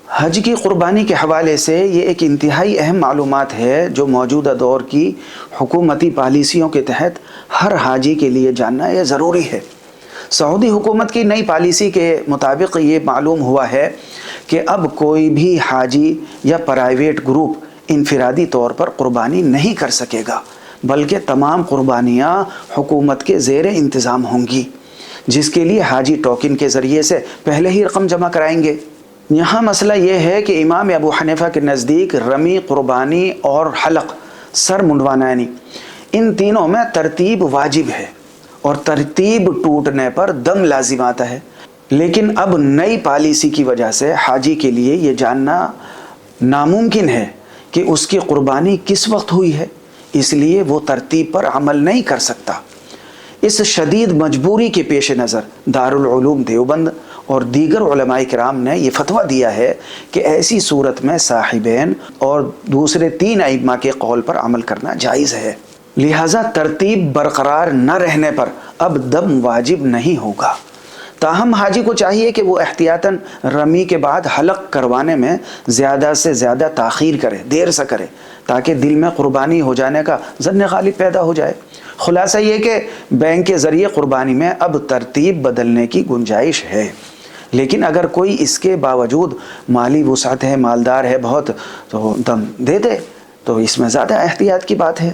حج کی قربانی کے حوالے سے یہ ایک انتہائی اہم معلومات ہے جو موجودہ دور کی حکومتی پالیسیوں کے تحت ہر حاجی کے لیے جاننا یہ ضروری ہے۔ سعودی حکومت کی نئی پالیسی کے مطابق یہ معلوم ہوا ہے کہ اب کوئی بھی حاجی یا پرائیویٹ گروپ انفرادی طور پر قربانی نہیں کر سکے گا، بلکہ تمام قربانیاں حکومت کے زیر انتظام ہوں گی، جس کے لیے حاجی ٹوکن کے ذریعے سے پہلے ہی رقم جمع کرائیں گے۔ یہاں مسئلہ یہ ہے کہ امام ابو حنیفہ کے نزدیک رمی، قربانی اور حلق، سر منڈوانا، یعنی ان تینوں میں ترتیب واجب ہے اور ترتیب ٹوٹنے پر دم لازم آتا ہے۔ لیکن اب نئی پالیسی کی وجہ سے حاجی کے لیے یہ جاننا ناممکن ہے کہ اس کی قربانی کس وقت ہوئی ہے، اس لیے وہ ترتیب پر عمل نہیں کر سکتا۔ اس شدید مجبوری کے پیش نظر دارالعلوم دیوبند اور دیگر علماء کرام نے یہ فتویٰ دیا ہے کہ ایسی صورت میں صاحبین اور دوسرے 3 ائمہ کے قول پر عمل کرنا جائز ہے، لہٰذا ترتیب برقرار نہ رہنے پر اب دم واجب نہیں ہوگا۔ تاہم حاجی کو چاہیے کہ وہ احتیاطاً رمی کے بعد حلق کروانے میں زیادہ سے زیادہ تاخیر کرے، دیر سے کرے، تاکہ دل میں قربانی ہو جانے کا ظن غالب پیدا ہو جائے۔ خلاصہ یہ کہ بینک کے ذریعے قربانی میں اب ترتیب بدلنے کی گنجائش ہے، لیکن اگر کوئی اس کے باوجود مالی وسعت ہے، مالدار ہے بہت، تو دم دے دے، تو اس میں زیادہ احتیاط کی بات ہے۔